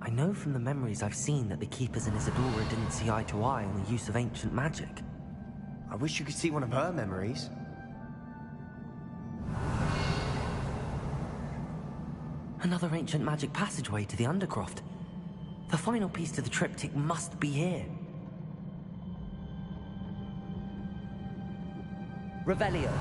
I know from the memories I've seen that the Keepers and Isadora didn't see eye to eye on the use of ancient magic. I wish you could see one of her memories. Another ancient magic passageway to the Undercroft. The final piece to the triptych must be here. Revelio.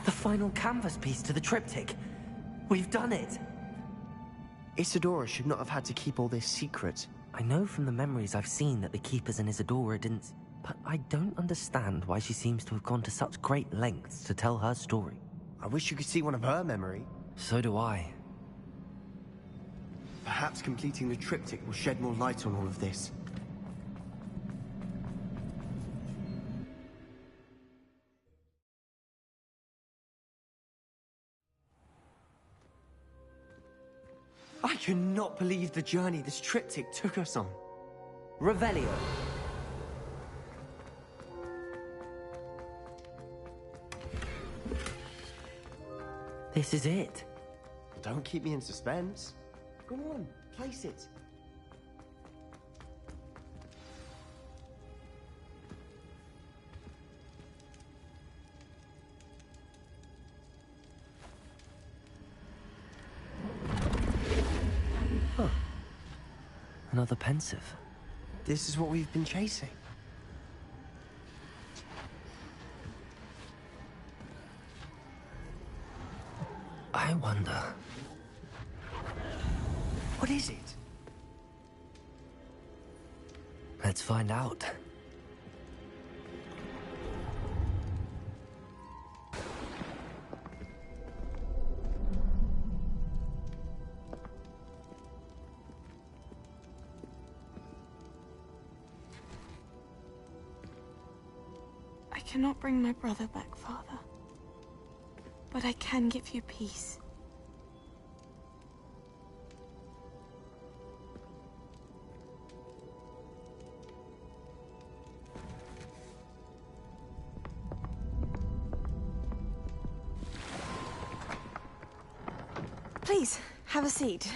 The final canvas piece to the triptych. We've done it! Isadora should not have had to keep all this secret. I know from the memories I've seen that the Keepers and Isadora didn't... But I don't understand why she seems to have gone to such great lengths to tell her story. I wish you could see one of her memory. So do I. Perhaps completing the triptych will shed more light on all of this. I cannot believe the journey this triptych took us on. Revelio. This is it. Don't keep me in suspense. Go on, place it. Huh. Another pensive. This is what we've been chasing. I wonder... What is it? Let's find out. I cannot bring my brother back, Father. But I can give you peace. Please, have a seat.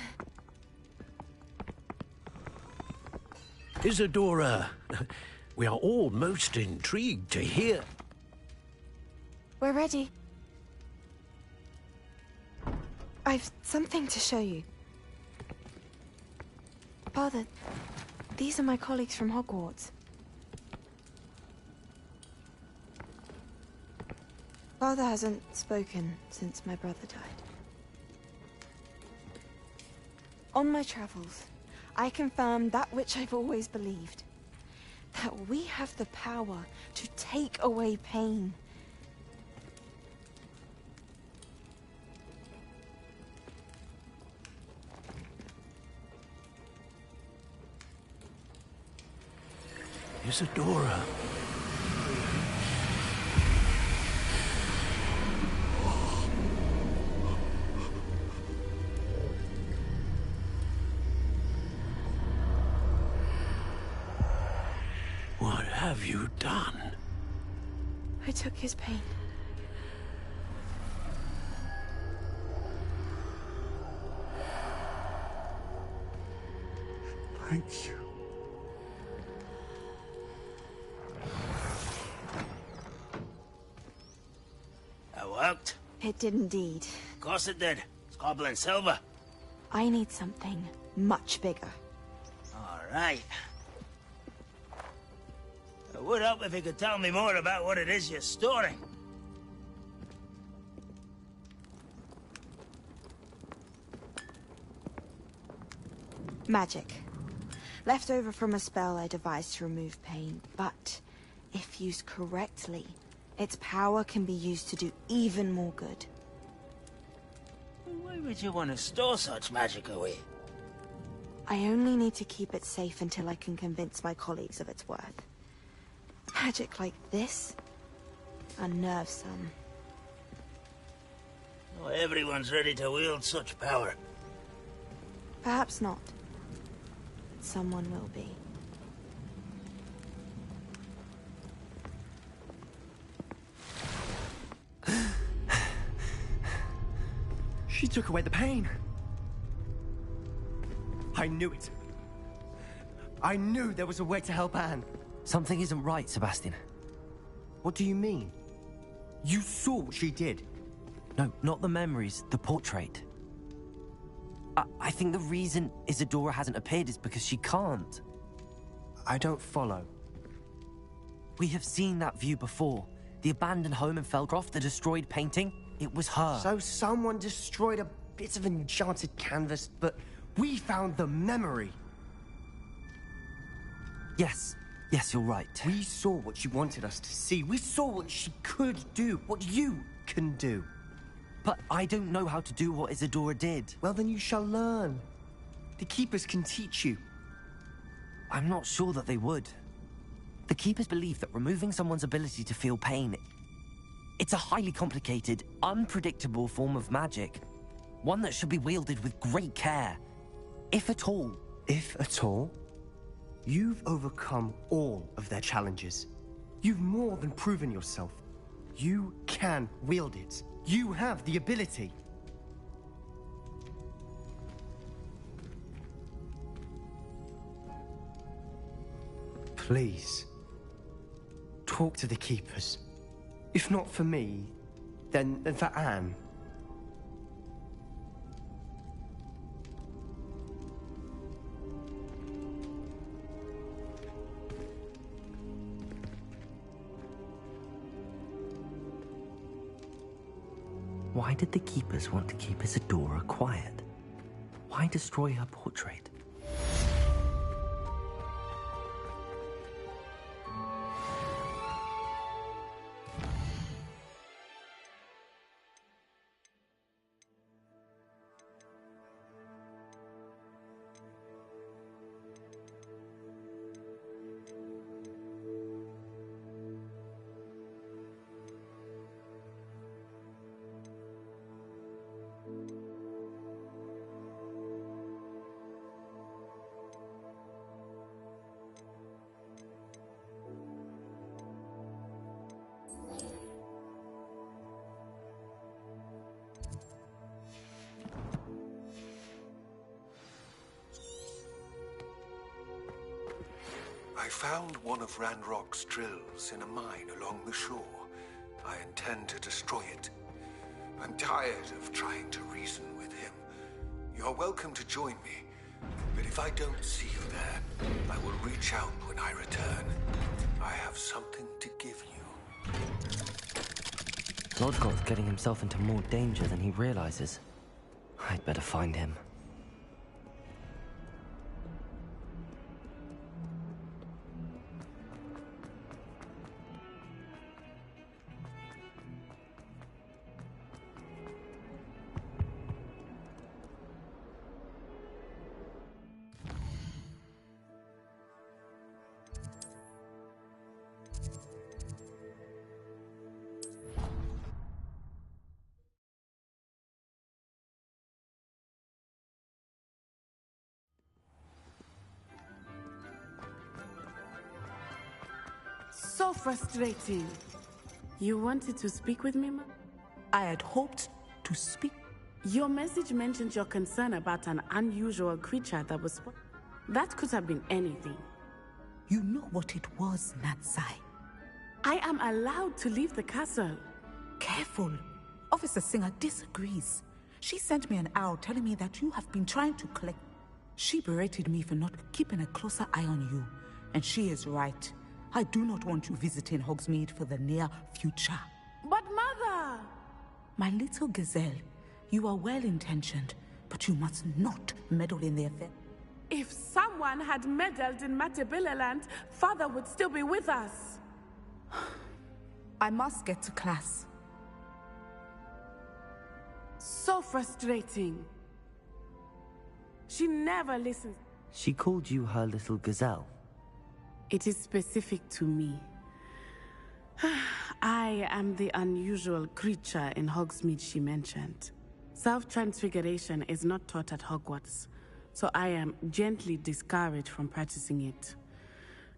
Isadora, we are all most intrigued to hear. We're ready. I've something to show you. Father, these are my colleagues from Hogwarts. Father hasn't spoken since my brother died. On my travels, I confirmed that which I've always believed. That we have the power to take away pain. Isadora. What have you done? I took his pain. Thank you. That worked? It did indeed. Of course it did. It's goblin silver. I need something much bigger. All right. It would help if you could tell me more about what it is you're storing. Magic. Left over from a spell I devised to remove pain, but if used correctly, its power can be used to do even more good. Why would you want to store such magic away? I only need to keep it safe until I can convince my colleagues of its worth. Magic like this unnerves some. Not everyone's ready to wield such power. Perhaps not. But someone will be. She took away the pain. I knew it. I knew there was a way to help Anne. Something isn't right, Sebastian. What do you mean? You saw what she did. No, not the memories, the portrait. I think the reason Isadora hasn't appeared is because she can't. I don't follow. We have seen that view before. The abandoned home in Felcroft, the destroyed painting. It was her. So someone destroyed a bit of enchanted canvas, but we found the memory. Yes, you're right. We saw what she wanted us to see. We saw what she could do, what you can do. But I don't know how to do what Isadora did. Well, then you shall learn. The Keepers can teach you. I'm not sure that they would. The Keepers believe that removing someone's ability to feel pain, it's a highly complicated, unpredictable form of magic. One that should be wielded with great care. If at all. If at all? You've overcome all of their challenges. You've more than proven yourself. You can wield it. You have the ability. Please, talk to the Keepers. If not for me, then for Anne. Why did the Keepers want to keep Isadora quiet? Why destroy her portrait? I found one of Ranrock's drills in a mine along the shore. I intend to destroy it. I'm tired of trying to reason with him. You're welcome to join me, but if I don't see you there, I will reach out when I return. I have something to give you. Lodgoth's getting himself into more danger than he realizes. I'd better find him. So frustrating. You wanted to speak with me, Ma? I had hoped to speak. Your message mentioned your concern about an unusual creature that was... That could have been anything. You know what it was, Natsai. I am allowed to leave the castle. Careful. Officer Singer disagrees. She sent me an owl telling me that you have been trying to collect... She berated me for not keeping a closer eye on you. And she is right. I do not want you visiting Hogsmeade for the near future. But Mother! My little gazelle, you are well-intentioned, but you must not meddle in the affair. If someone had meddled in Matabeleland, Father would still be with us. I must get to class. So frustrating. She never listens. She called you her little gazelle. It is specific to me. I am the unusual creature in Hogsmeade she mentioned. Self-transfiguration is not taught at Hogwarts, so I am gently discouraged from practicing it.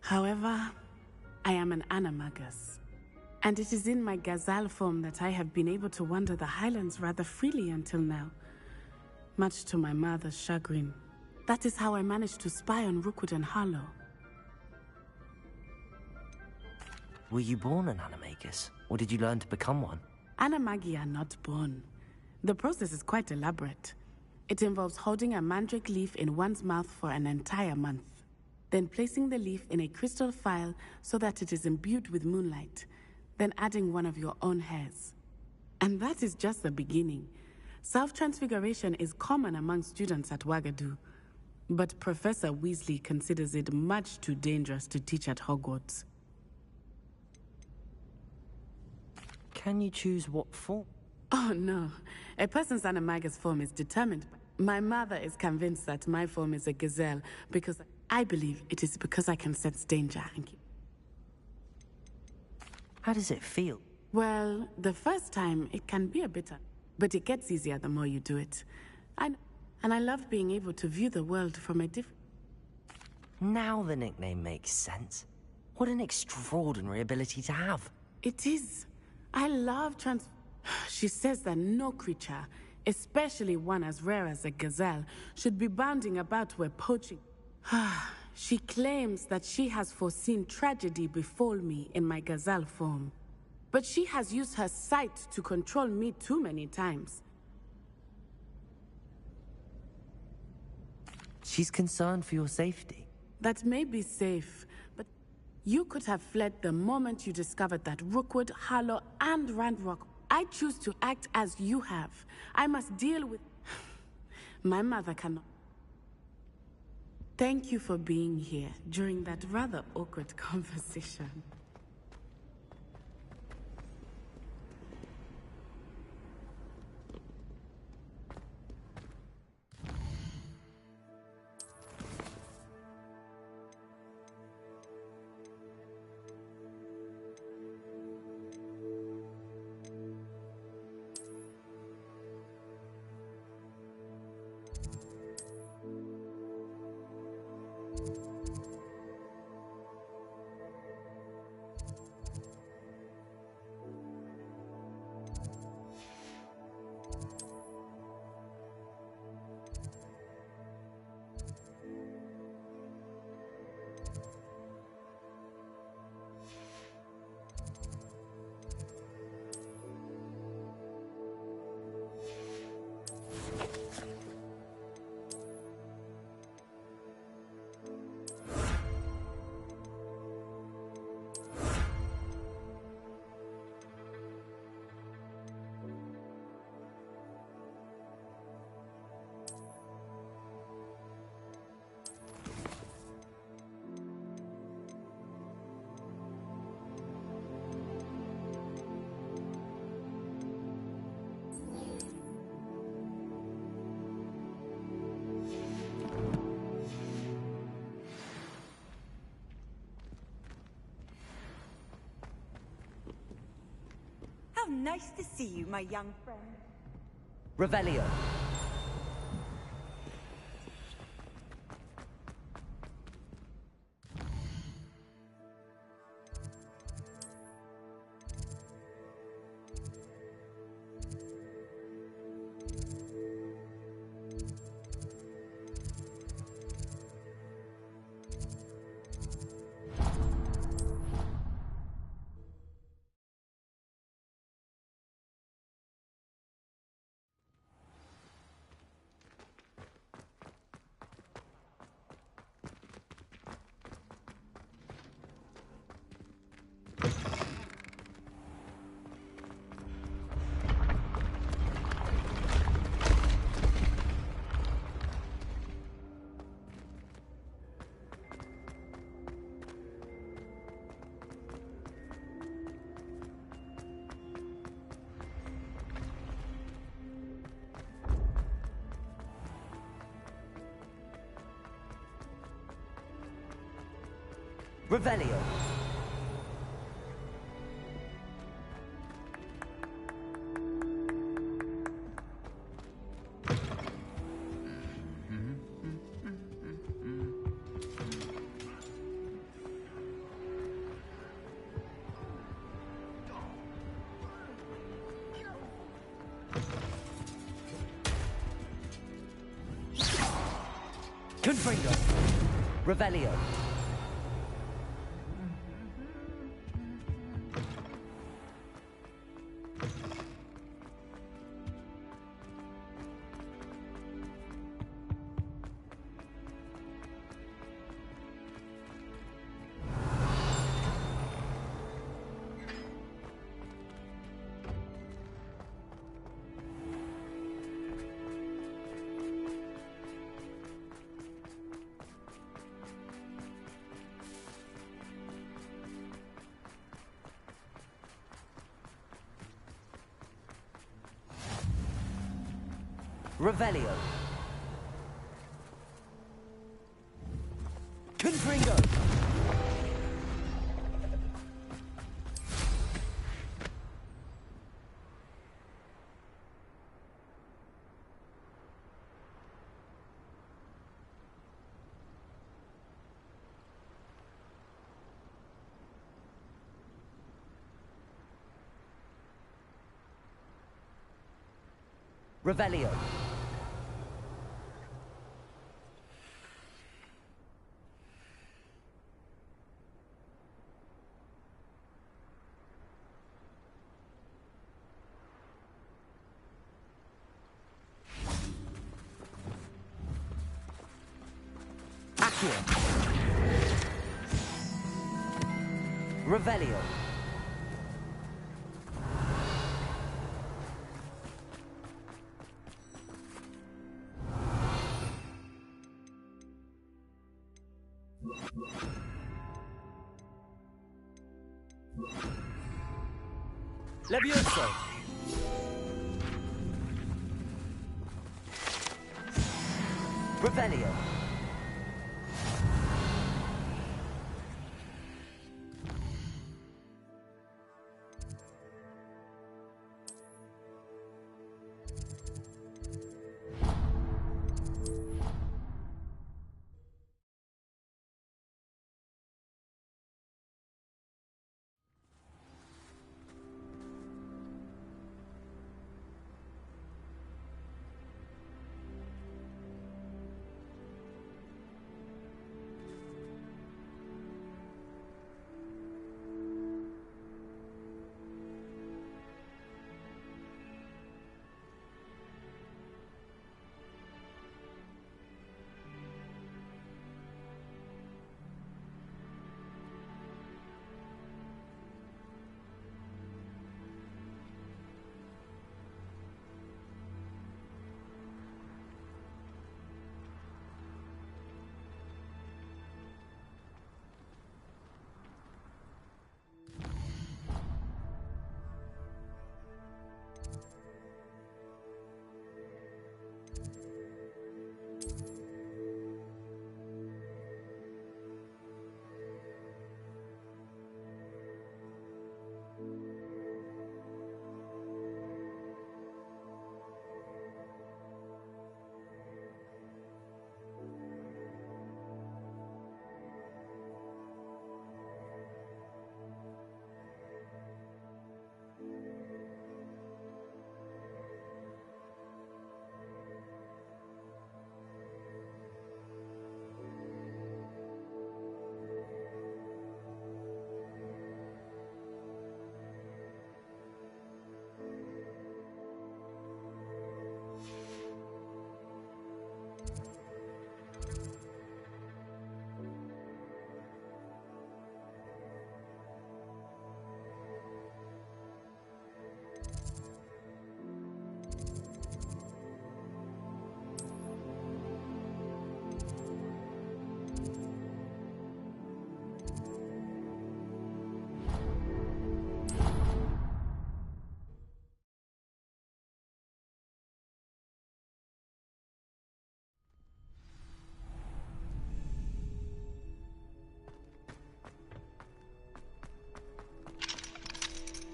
However, I am an animagus, and it is in my gazelle form that I have been able to wander the Highlands rather freely until now. much to my mother's chagrin. That is how I managed to spy on Rookwood and Harlow. Were you born an animagus, or did you learn to become one? Animagi are not born. The process is quite elaborate. It involves holding a mandrake leaf in one's mouth for an entire month, then placing the leaf in a crystal phial so that it is imbued with moonlight, then adding one of your own hairs. And that is just the beginning. Self-transfiguration is common among students at Wagadu, but Professor Weasley considers it much too dangerous to teach at Hogwarts. Can you choose what form? Oh no, a person's animagus form is determined. My mother is convinced that my form is a gazelle because I believe it is because I can sense danger and keep... How does it feel? Well, the first time it can be a bit, but it gets easier the more you do it. And I love being able to view the world from a different... Now the nickname makes sense. What an extraordinary ability to have. It is. I love She says that no creature, especially one as rare as a gazelle, should be bounding about where poaching... She claims that she has foreseen tragedy befall me in my gazelle form. But she has used her sight to control me too many times. She's concerned for your safety. That may be safe, but you could have fled the moment you discovered that Rookwood, Harlow, and Ranrock. I choose to act as you have. I must deal with... My mother cannot... Thank you for being here during that rather awkward conversation. How nice to see you, my young friend. Revelio. Revelio. Confringo. Revelio. Revelio. Confringo. Revelio. Accio. Revelio. Levioso. Revelio.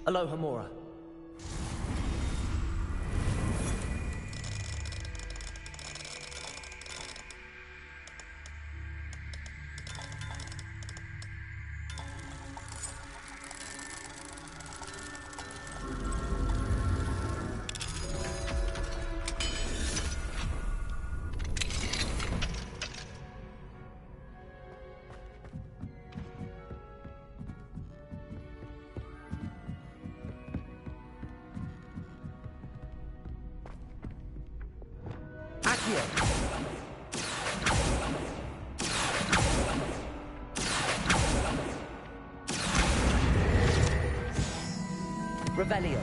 Alohomora. Accio. Revelio.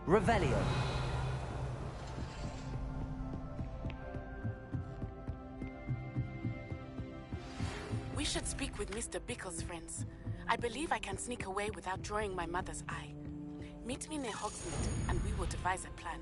Revelio. We should speak with Mr. Bickle's friends. I believe I can sneak away without drawing my mother's eye. Meet me near Hogsmeade, and we will devise a plan.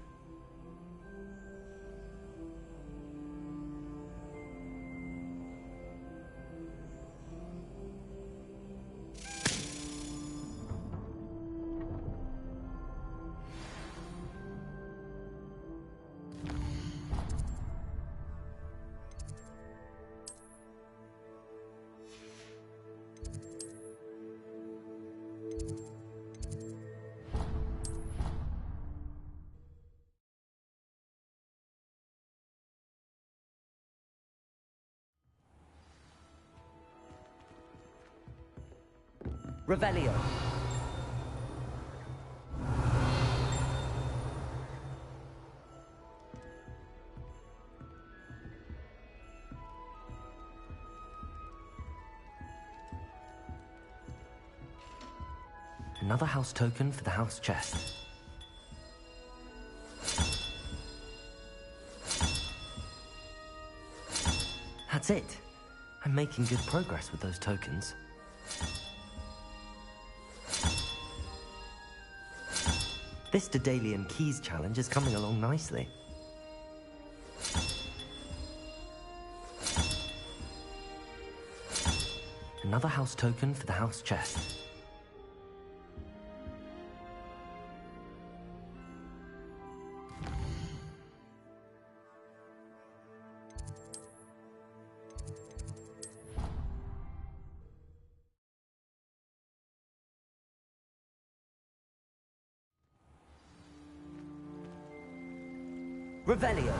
Revelio. Another house token for the house chest. That's it. I'm making good progress with those tokens. This Daedalian Keys challenge is coming along nicely. Another house token for the house chest. Revelio.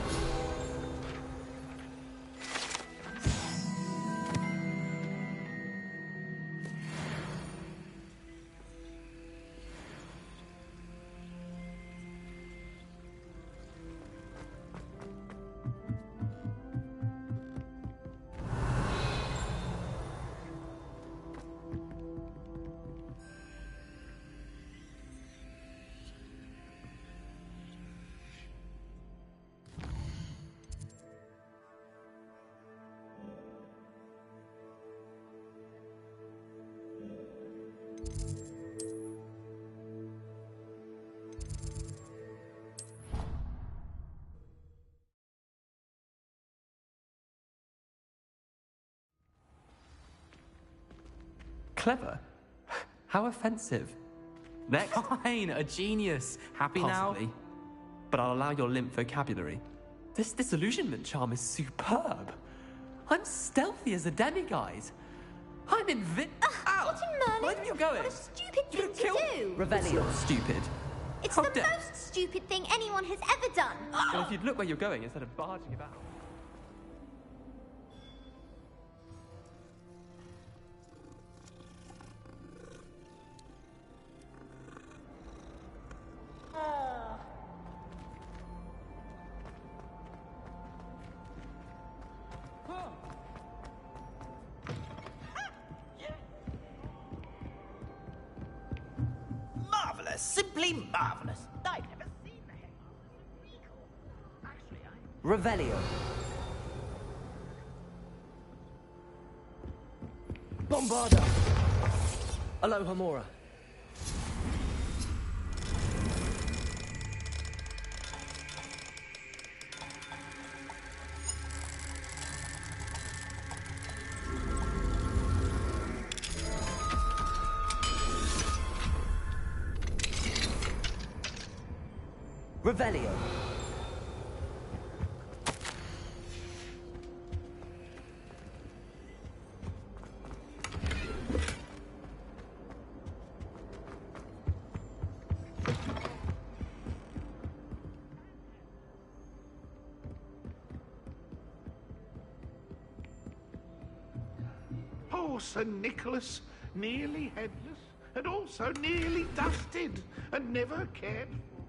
Clever? How offensive. Next. Fine, a genius. Happy Possibly. now? But I'll allow your limp vocabulary. This disillusionment charm is superb. I'm stealthy as a demiguise. I'm Ow! What in Merlin? Where are you going? What a stupid You thing to killed- do! It's not stupid. It's How the dare- most stupid thing anyone has ever done! Well, if you'd look where you're going instead of barging about. Marvelous, simply marvelous. I've never seen the Actually, Revelio. Bombarda. Alohomora. Revelio. Poor Sir Nicholas, nearly headless, and also nearly dusted, and never cared for.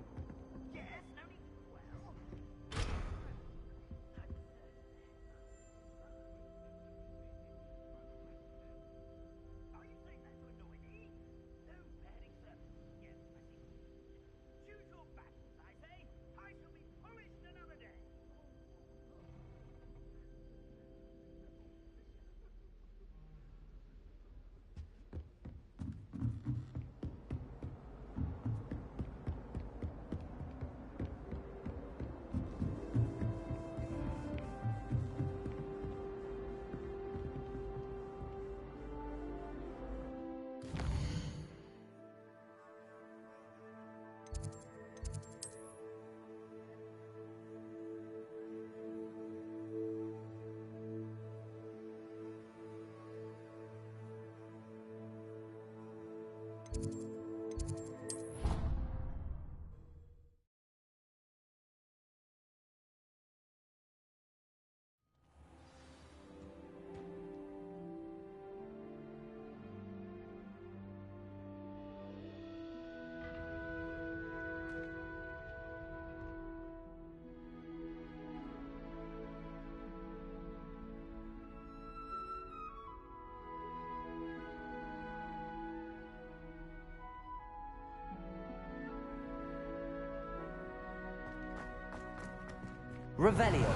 Revelio.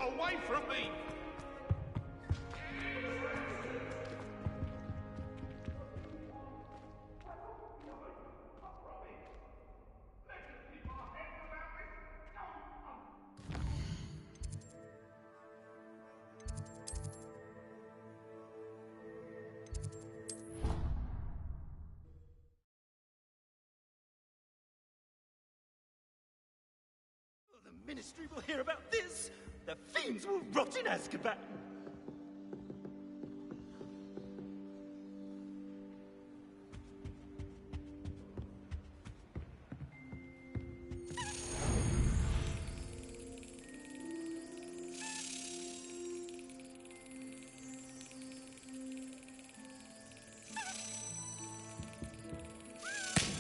Away from me! The Ministry will hear about this! The fiends will rot in Azkaban!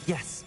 Yes.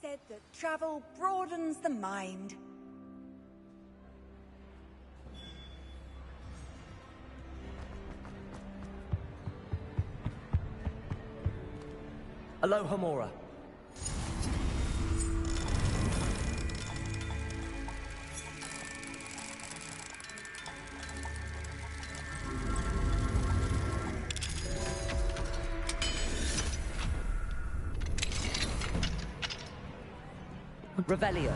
said that travel broadens the mind. Aloha Mora. Revelio.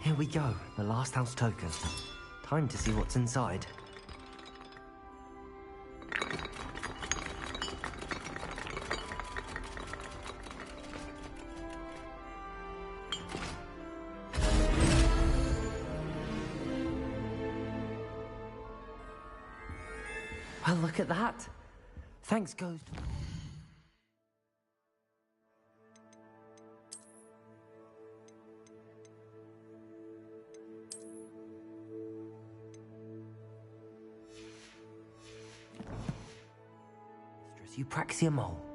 Here we go, the last house token. Time to see what's inside. Well, look at that. Thanks, Ghost. Eupraxia mole.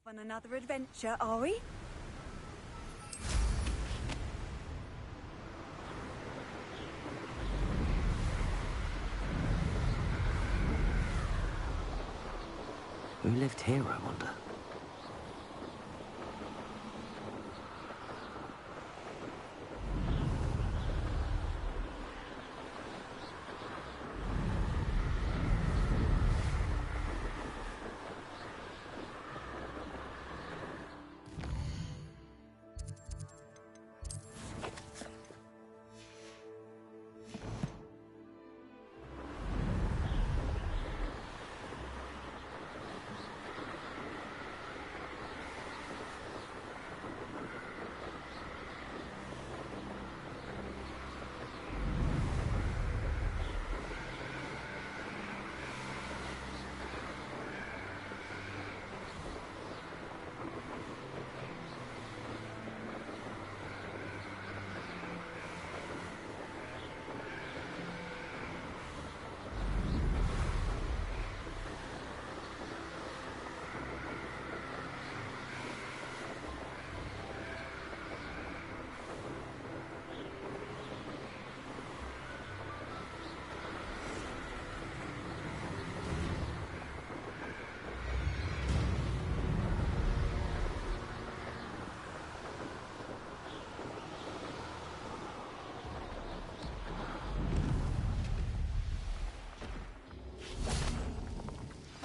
On another adventure, are we? Who lived here, I wonder?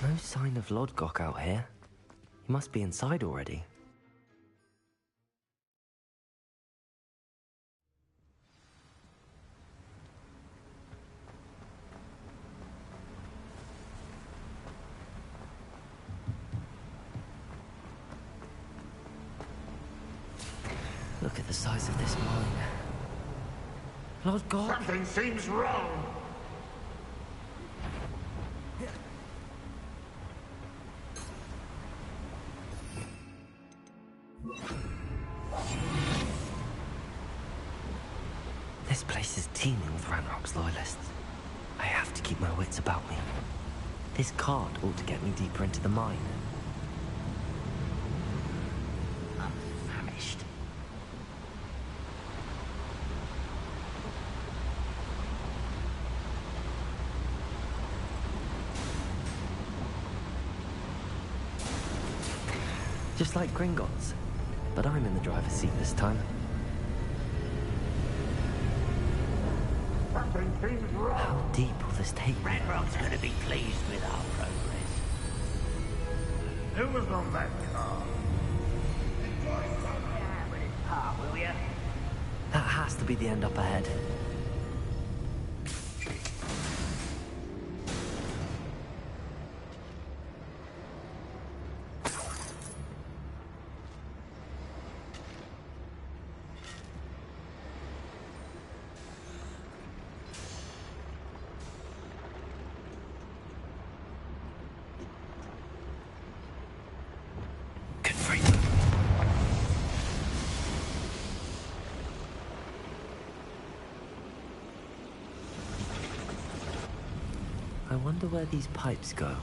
No sign of Lodgok out here. He must be inside already. Look at the size of this mine. Lodgok? Something seems wrong. This place is teeming with Ranrock's loyalists. I have to keep my wits about me. This card ought to get me deeper into the mine. I'm famished. Just like Gringotts, but I'm in the driver's seat this time. Something seems wrong. How deep will this take me? Ranrock's gonna be pleased with our progress. Who was on that car? Will ya? That has to be the end up ahead. I wonder where these pipes go.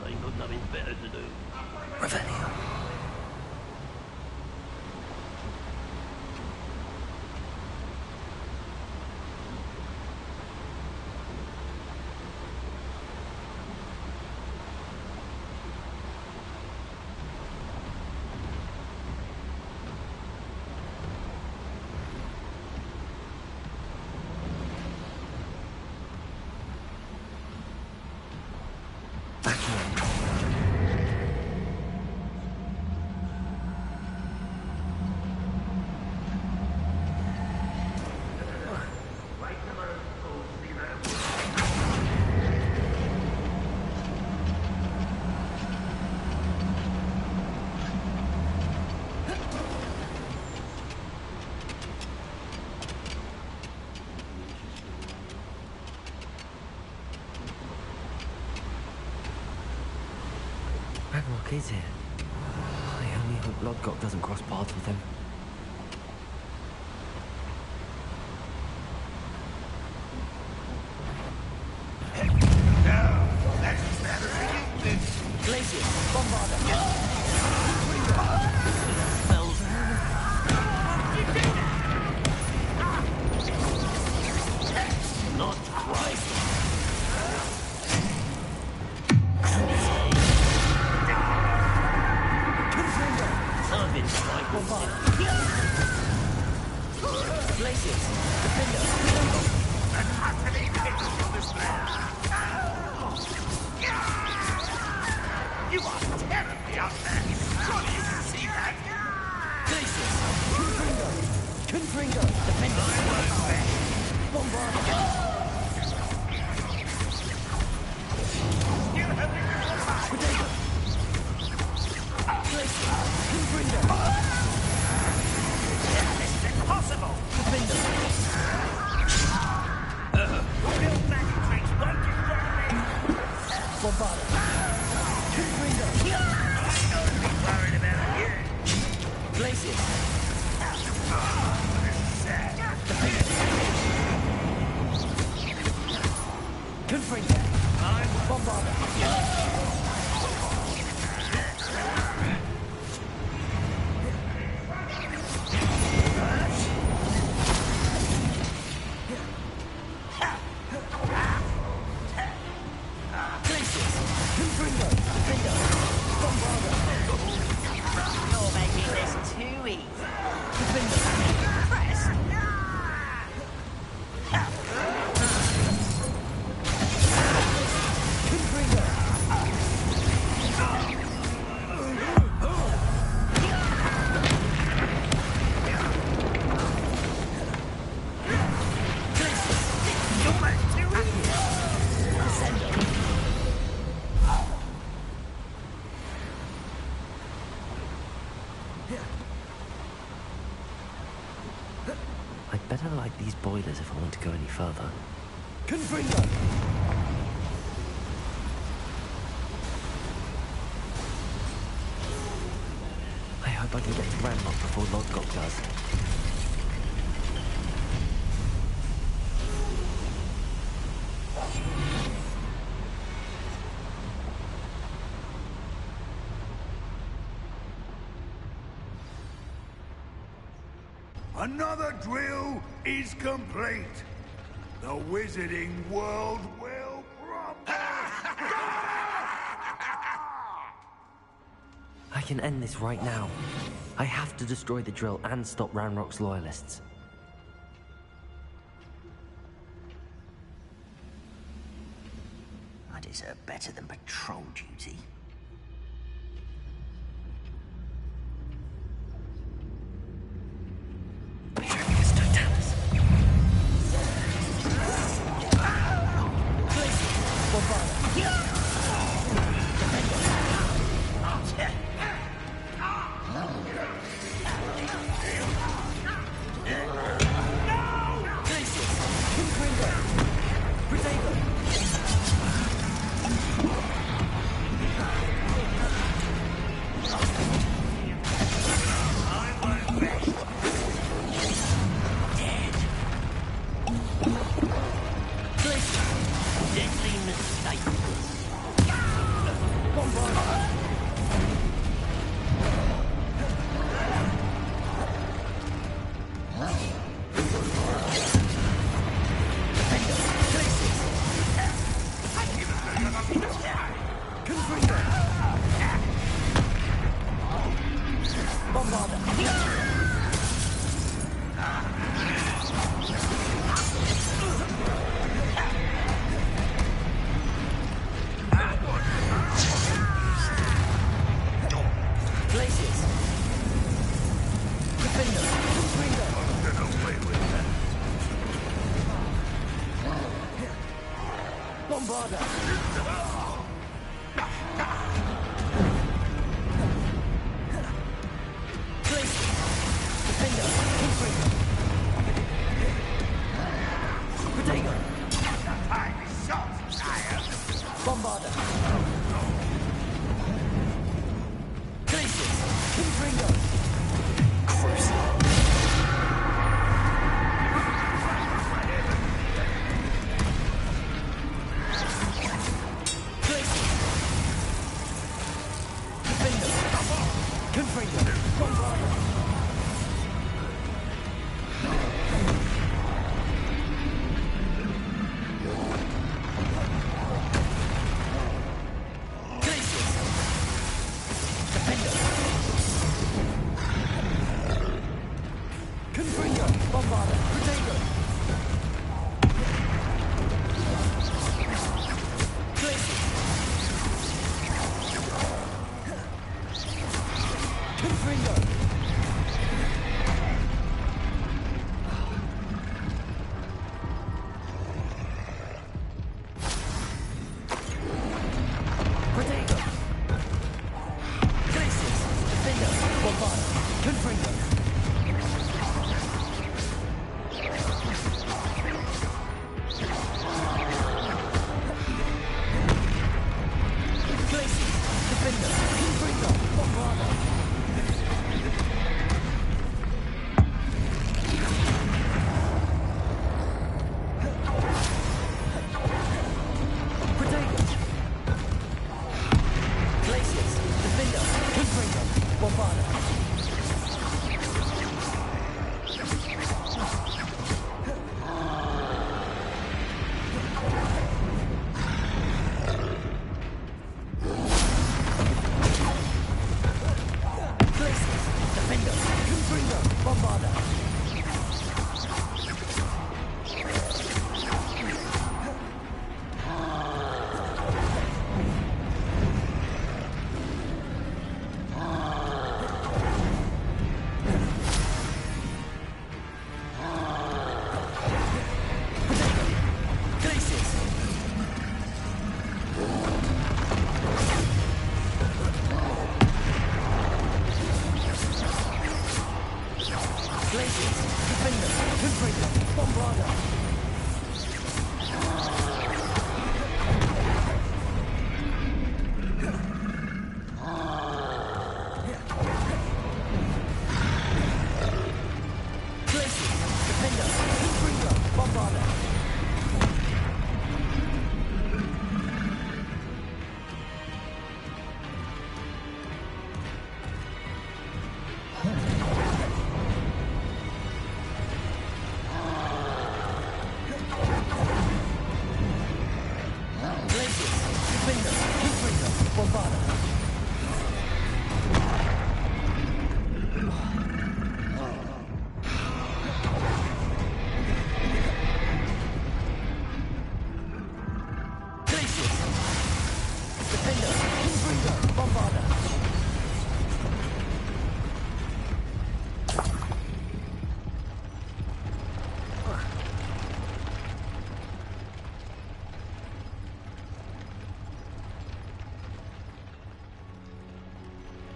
I've got nothing better to do. Revelio. fuck is it? I only hope Lodgok doesn't cross paths with him. Glacius, Bombarder! Not quite. I've been trying Bombarder. Glacius, Defender! And utterly pitched in despair. You are terribly out there. Surely you can see that. Glacius, Confringo, Defender! Bombarder! You have been Protego! Glacius, Confringo! It's impossible. Defender! Real magic tricks won't destroy me. Bombarder! Confringo! I don't be worried about you. Glacius! Sad. Confringo! I'm Bombarder! Glacius! Confringo! Defender! Bombarder! You're making this too easy. Defender! Press. Confringo! I'd better light these boilers if I want to go any further. Confringo! I hope I can get to Ranrock before Lodgok does. Another drill is complete. The wizarding world will I can end this right now. I have to destroy the drill and stop Ranrock's loyalists. I deserve better than patrol duty.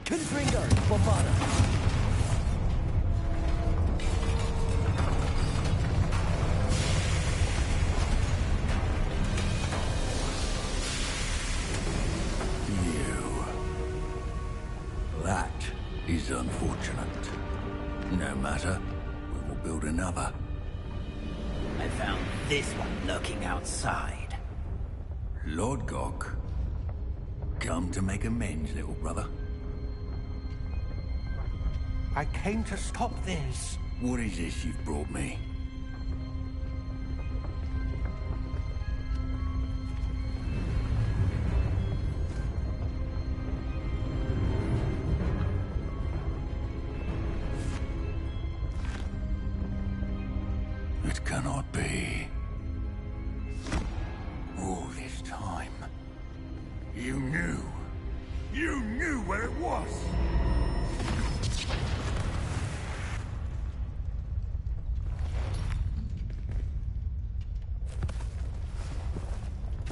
Confringo, Bombada. That is unfortunate. No matter, we will build another. I found this one lurking outside. Lord Gok, come to make amends, little brother. I came to stop this. What is this you've brought me? It cannot be. All this time, you knew where it was.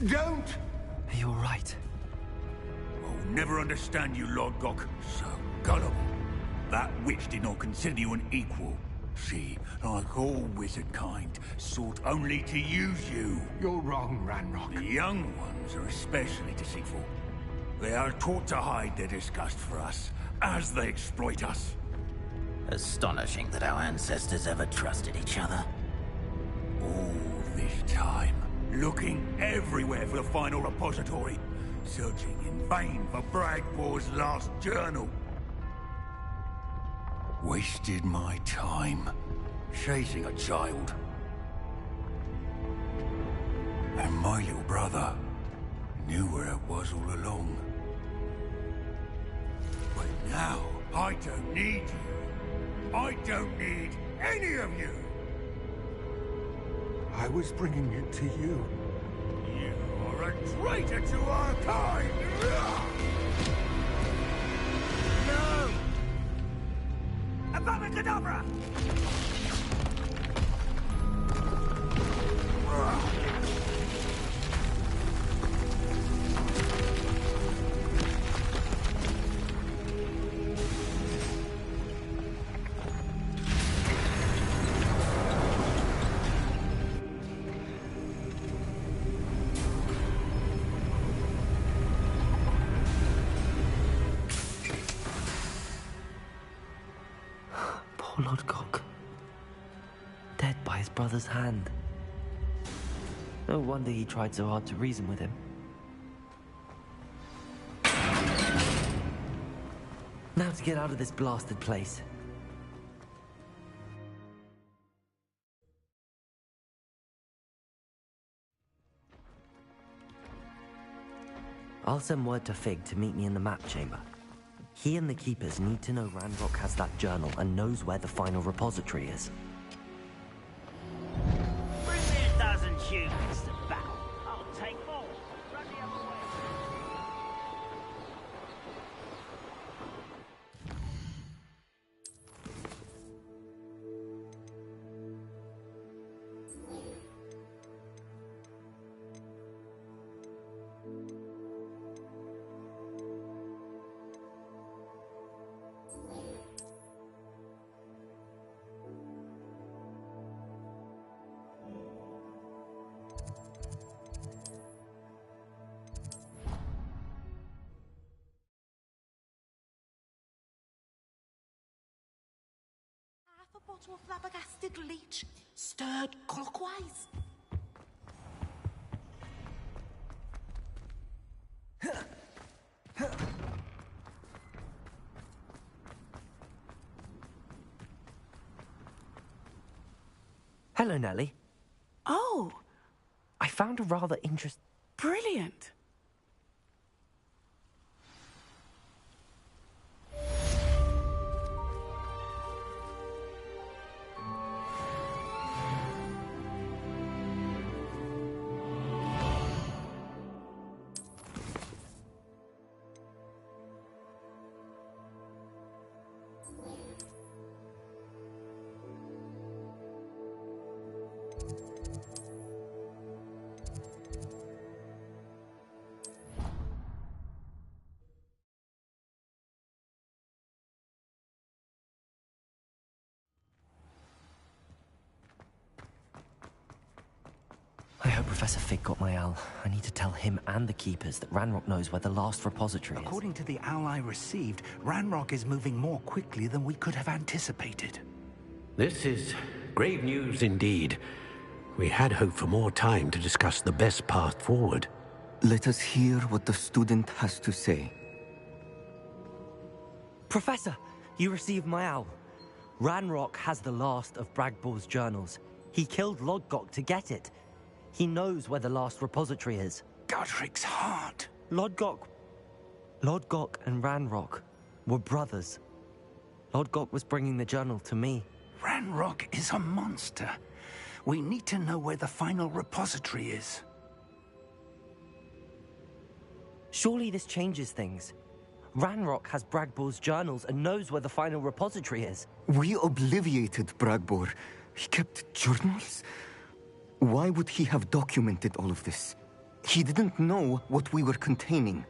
Don't! You're right. I'll never understand you, Lord Gok. So gullible. That witch did not consider you an equal. She, like all wizard kind, sought only to use you. You're wrong, Ranrock. The young ones are especially deceitful. They are taught to hide their disgust for us, as they exploit us. Astonishing that our ancestors ever trusted each other. All this time, looking everywhere for the final repository, searching in vain for Bragbor's last journal. Wasted my time, chasing a child. And my little brother knew where it was all along. But now, I don't need you. I don't need any of you. I was bringing it to you. You are a traitor to our kind! No! Avada Kedavra! Poor Lord Gok. Dead by his brother's hand. No wonder he tried so hard to reason with him. Now to get out of this blasted place. I'll send word to Fig to meet me in the map chamber. He and the Keepers need to know Ranrock has that journal and knows where the final repository is. Bring me a dozen humans to battle. I'll take more. Run the other way. A bottle of flabbergasted leech, stirred clockwise. Hello, Nellie. Oh, I found a rather interesting... brilliant. hope Professor Fig got my owl. I need to tell him and the Keepers that Ranrock knows where the last repository is. According to the owl I received, Ranrock is moving more quickly than we could have anticipated. This is grave news indeed. We had hoped for more time to discuss the best path forward. Let us hear what the student has to say. Professor, you received my owl. Ranrock has the last of Bragbor's journals. He killed Lodgok to get it. He knows where the last repository is. Godric's heart. Lodgok and Ranrock were brothers. Lodgok was bringing the journal to me. Ranrock is a monster. We need to know where the final repository is. Surely this changes things. Ranrock has Bragbor's journals and knows where the final repository is. We obliviated Bragbor. He kept journals? Why would he have documented all of this? He didn't know what we were containing.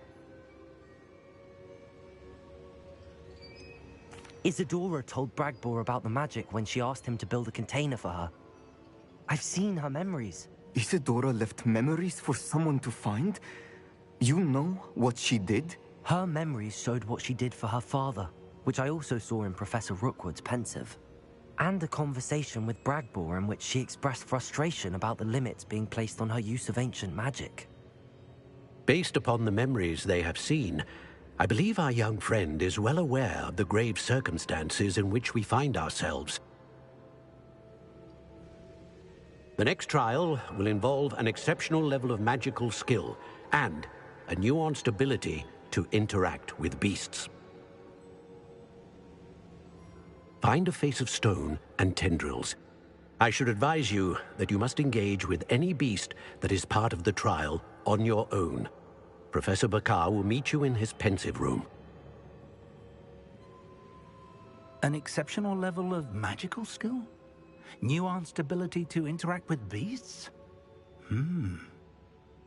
Isadora told Bragbor about the magic when she asked him to build a container for her. I've seen her memories. Isadora left memories for someone to find? You know what she did? Her memories showed what she did for her father, which I also saw in Professor Rookwood's Pensive. And a conversation with Bragbor in which she expressed frustration about the limits being placed on her use of ancient magic. Based upon the memories they have seen, I believe our young friend is well aware of the grave circumstances in which we find ourselves. The next trial will involve an exceptional level of magical skill and a nuanced ability to interact with beasts. Find a face of stone and tendrils. I should advise you that you must engage with any beast that is part of the trial on your own. Professor Bakar will meet you in his Pensive room. An exceptional level of magical skill? Nuanced ability to interact with beasts?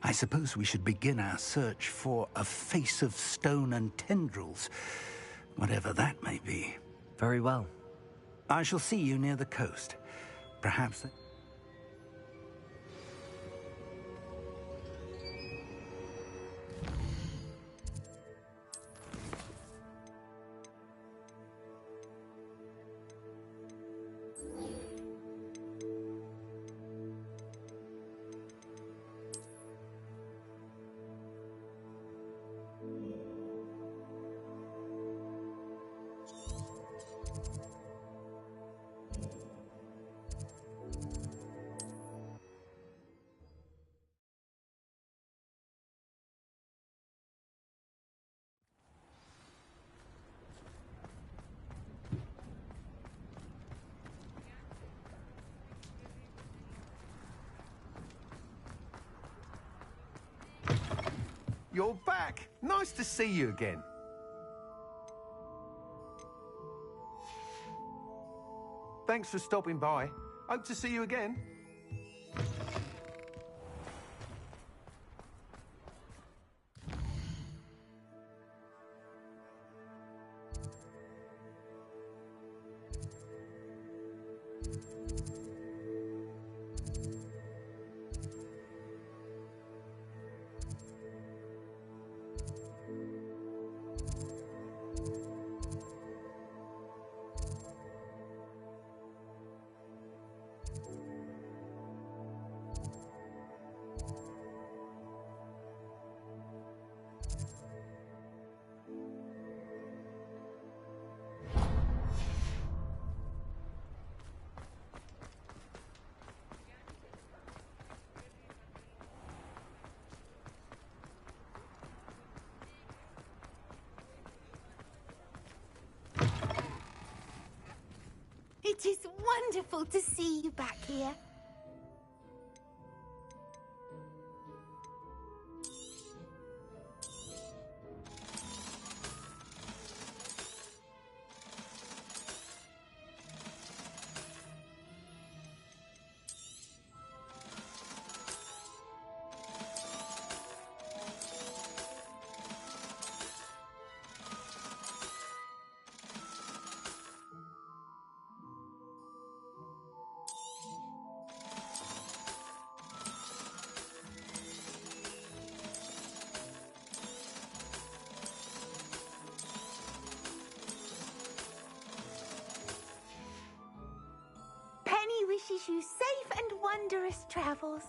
I suppose we should begin our search for a face of stone and tendrils, whatever that may be. Very well. I shall see you near the coast. Perhaps... You're back! Nice to see you again. Thanks for stopping by. Hope to see you again. It is wonderful to see you back here. travels.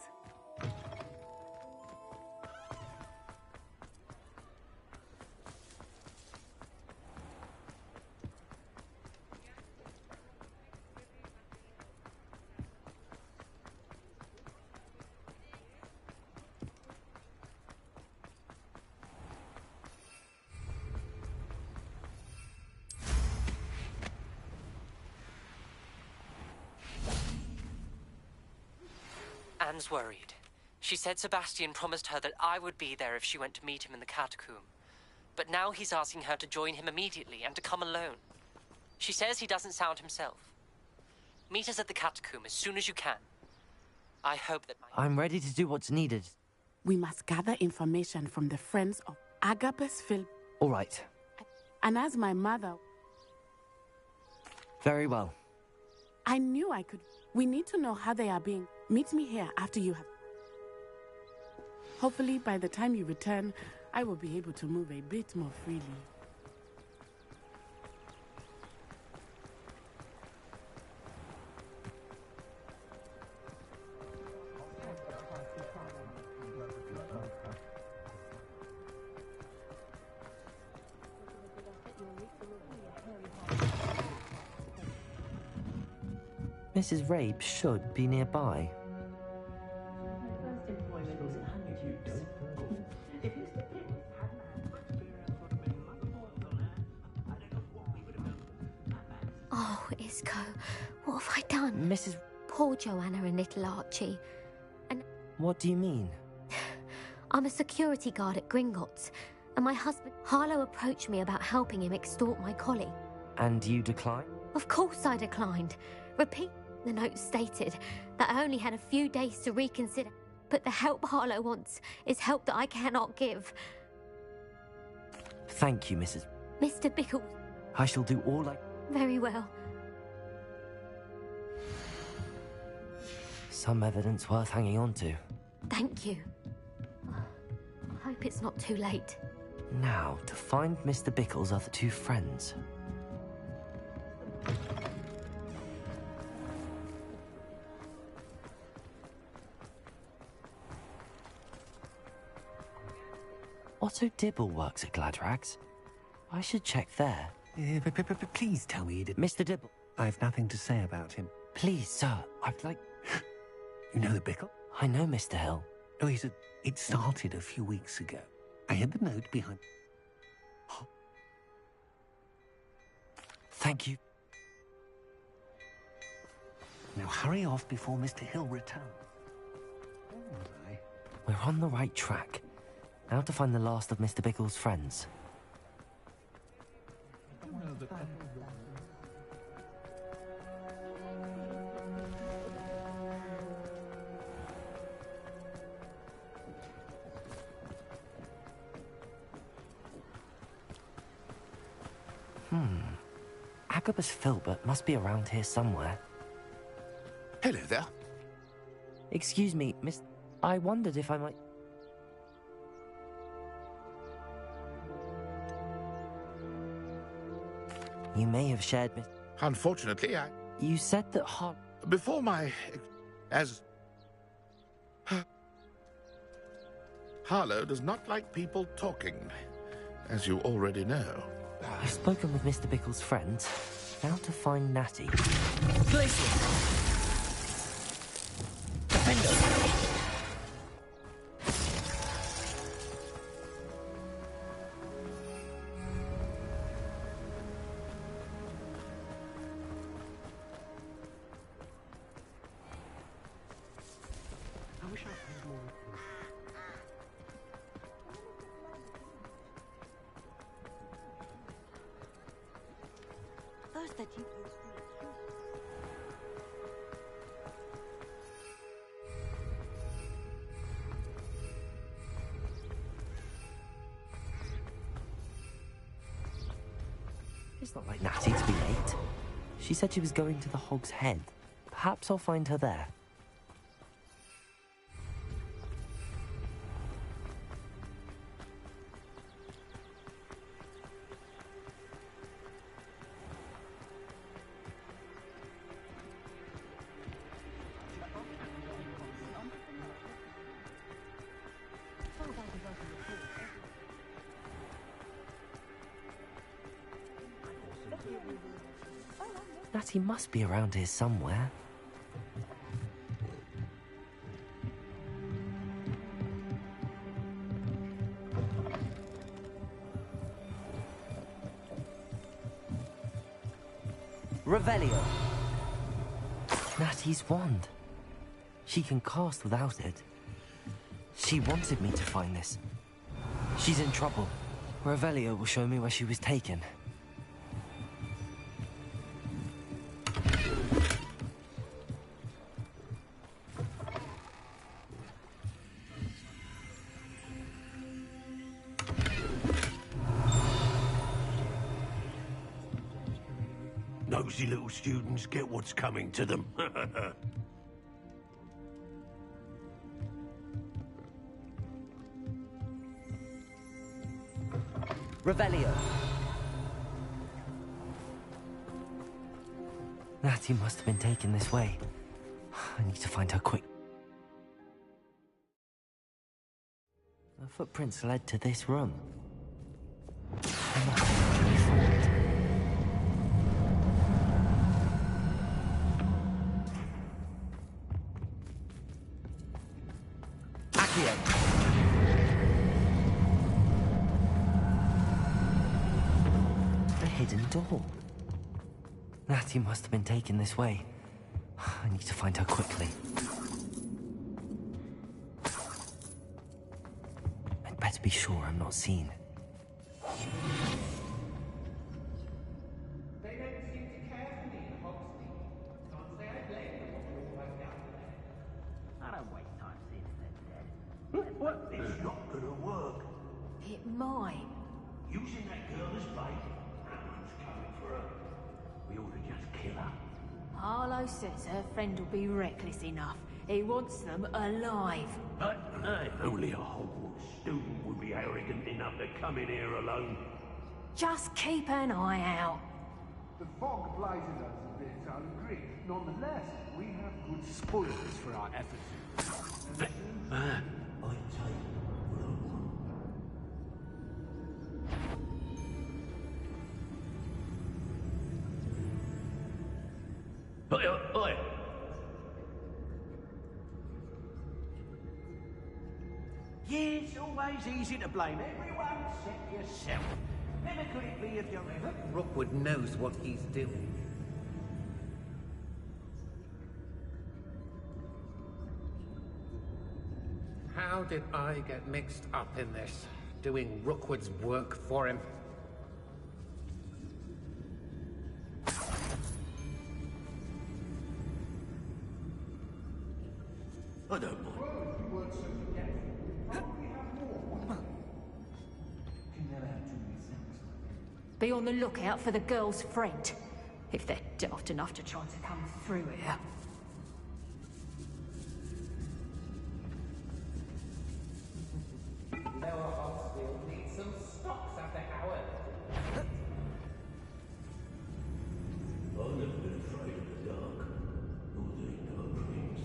Anne's worried. She said Sebastian promised her that I would be there if she went to meet him in the catacomb. But now he's asking her to join him immediately and to come alone. She says he doesn't sound himself. Meet us at the catacomb as soon as you can. I hope that I'm ready to do what's needed. We must gather information from the friends of Agabus Phil. All right. And as my mother... Very well. I knew I could... We need to know how they are being... Meet me here after you have... Hopefully, by the time you return, I will be able to move a bit more freely. Mrs. Rabe should be nearby. Oh, Isco, what have I done? Mrs. Poor Joanna and little Archie. And What do you mean? I'm a security guard at Gringotts, and my husband, Harlow, approached me about helping him extort my collie. And you decline? Of course I declined. Repeat, the note stated that I only had a few days to reconsider, but the help Harlow wants is help that I cannot give. Thank you, Mrs. Mr. Bickles. I shall do all I... Very well. Some evidence worth hanging on to. Thank you. I hope it's not too late. Now, to find Mr. Bickle's other two friends. Otto Dibble works at Gladrags. I should check there. Please tell me you didn't... Mr. Dibble. I've nothing to say about him. Please, sir, I'd like... You know the Bickle? I know Mr. Hill. Oh, it started a few weeks ago. I had the note behind... Thank you. Now hurry off before Mr. Hill returns. We're on the right track. Now to find the last of Mr. Bickle's friends. Agabus Filbert must be around here somewhere. Hello there. Excuse me, Miss... I wondered if I might... You may have shared Miss... Unfortunately, You said that Before my... as... Harlow does not like people talking, as you already know. I've spoken with Mr. Bickle's friends. Now to find Natty. Glacier! Defender! Those that you... It's not like Natty to be late. She said she was going to the Hog's Head. Perhaps I'll find her there. Natty must be around here somewhere. Revelio. Natty's wand. She can cast without it. She wanted me to find this. She's in trouble. Revelio will show me where she was taken. Nosy little students get what's coming to them. Revelio. Natty must have been taken this way. I need to find her quick. The footprints led to this room. I must be fooled. Accio. Hidden door. Natty must have been taken this way. I need to find her quickly. I'd better be sure I'm not seen. They don't seem to care for me in Hogsmeade. Can't say I blame them for all I've done for them. I don't waste time seeing if they're dead. What? It's not gonna work. It might. Using that girl as bait. We ought to just kill her. Harlow says her friend will be reckless enough. He wants them alive. Only a Hogwarts student would be arrogant enough to come in here alone. Just keep an eye out. The fog blighted us a bit, I agree. Nonetheless, we have good spoilers for our efforts. Oi! Yeah, it's always easy to blame everyone except yourself. Never could it be if you're ever... Rookwood knows what he's doing. How did I get mixed up in this? Doing Rookwood's work for him? I don't mind. Be on the lookout for the girl's friend. If they're daft enough to try to come through here. Lower Hogsfield needs some stocks after Howard. I've never been afraid of the dark. Nor the dark things.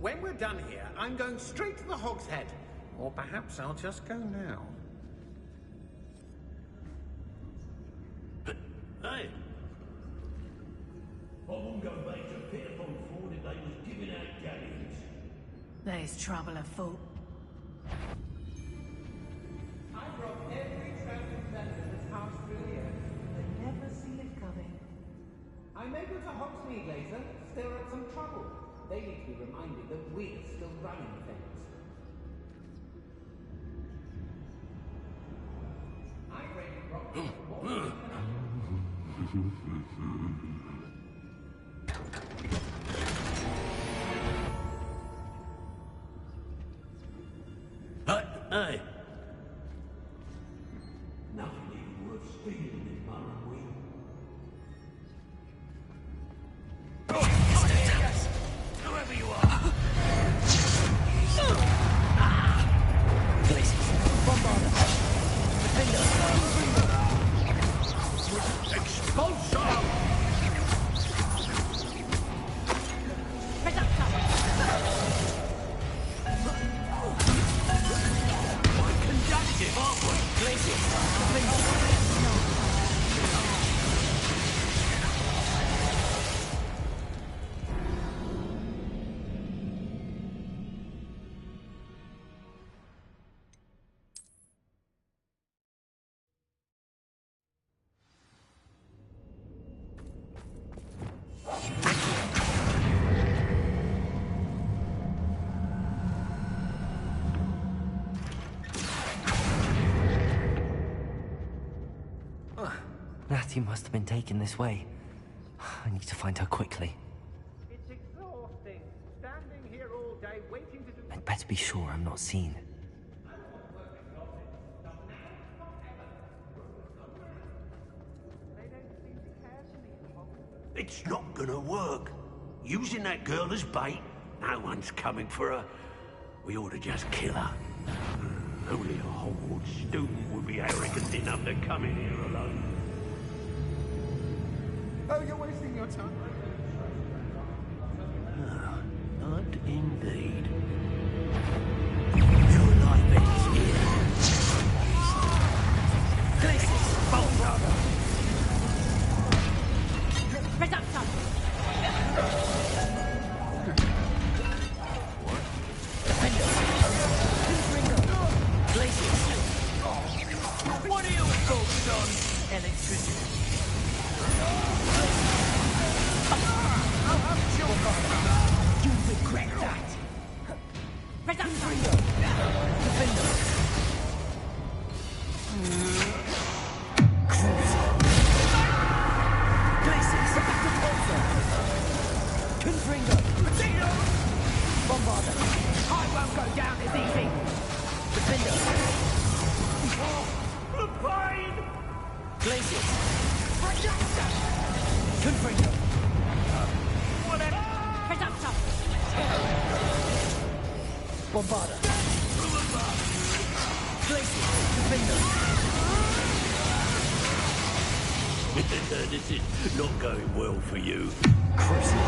When we're done here, I'm going straight to the Hog's Head. Or perhaps I'll just go now. Hey! I won't go back to Pierpont Ford if they was giving out galleons. There's trouble afoot. I brought every traveling vendor that's passed through here, but never seen it coming. I'm able to Hogsmeade later, stir up some trouble. They need to be reminded that we're still running things. I'm ready to rock. Hey! Nothing even worth stealing in Murray Wheel. Whoever you are! Please, bombard Expulsion! Hattie must have been taken this way. I need to find her quickly. It's exhausting. Standing here all day waiting to do... I'd better be sure I'm not seen. It's not gonna work. Using that girl as bait, no one's coming for her. We ought to just kill her. Only a Hogwarts student would be arrogant enough to come in here alone. Oh, you're wasting your time. Not indeed. Your life ends here. Glacis! Reductor! What are you focused on? Electricity. You regret that. Reductor! Defender. Glacis. Confringo. Potato. Bombarder. I won't go down as easy. Defender. Repine. Glacis. Confringo. Whatever. Reductor! Bombarder. Glacis. Defender. This is not going well for you. Crucible.